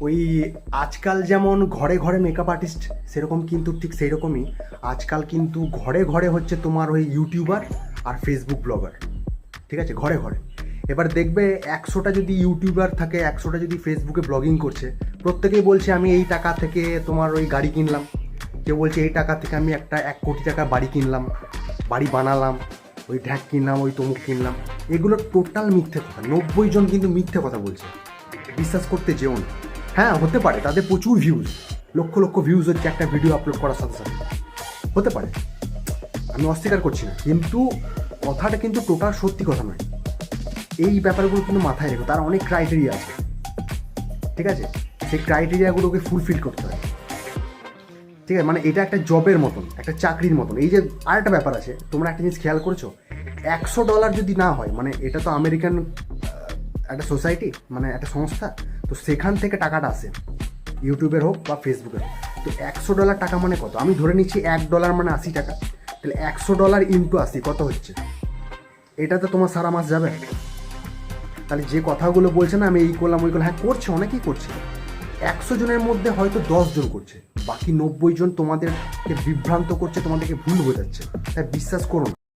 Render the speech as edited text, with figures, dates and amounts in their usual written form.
ওই আজকাল যেমন ঘরে ঘরে মেকআপ আর্টিস্ট, সেরকম কিন্তু ঠিক সেই রকমই আজকাল কিন্তু ঘরে ঘরে হচ্ছে তোমার ওই ইউটিউবার আর ফেসবুক ব্লগার। ঠিক আছে, ঘরে ঘরে। এবার দেখবে 100টা যদি ইউটিউবার থাকে, 100টা যদি ফেসবুকে ব্লগিং করছে, প্রত্যেকেই বলছে আমি এই টাকা থেকে তোমার ওই গাড়ি কিনলাম, কেউ বলছে এই টাকা থেকে আমি একটা 1 কোটি টাকার বাড়ি কিনলাম, বাড়ি বানালাম, ওই ঢ্যাক কিনলাম, ওই তমুক কিনলাম। এগুলো টোটাল মিথ্যে কথা। 90 জন কিন্তু মিথ্যে কথা বলছে, বিশ্বাস করতে যেও না। হ্যাঁ, হতে পারে তাদের প্রচুর ভিউজ, লক্ষ লক্ষ ভিউজ হচ্ছে একটা ভিডিও আপলোড করার সাথে সাথে, হতে পারে, আমি অস্বীকার করছি না, কিন্তু কথাটা কিন্তু টোটাল সত্যি কথা নয়। এই ব্যাপারগুলো কিন্তু মাথায় রেখো, তার অনেক ক্রাইটেরিয়া আছে। ঠিক আছে, সেই ক্রাইটেরিয়াগুলোকে ফুলফিল করতে হয়। ঠিক আছে, মানে এটা একটা জবের মতন, একটা চাকরির মতন। এই যে আরেকটা ব্যাপার আছে, তোমরা একটা জিনিস খেয়াল করেছো, $100 যদি না হয়, মানে এটা তো আমেরিকান একটা সোসাইটি, মানে একটা সংস্থা, তো সেখান থেকে টাকাটা আসে, ইউটিউবের হোক বা ফেসবুকের হোক। তো $100 টাকা মানে কত? আমি ধরে নিচ্ছি $1 মানে 80 টাকা, তাহলে $100 ইন্টু 80 কত হচ্ছে? এটা তো তোমার সারা মাস যাবে। তাহলে যে কথাগুলো বলছে না, আমি এই করলাম ওই করলাম, হ্যাঁ করছে, অনেকেই করছে। 100 জনের মধ্যে হয়তো 10 জন করছে, বাকি 90 জন তোমাদেরকে বিভ্রান্ত করছে, তোমাদেরকে ভুল বোঝাচ্ছে। তাই বিশ্বাস করো না।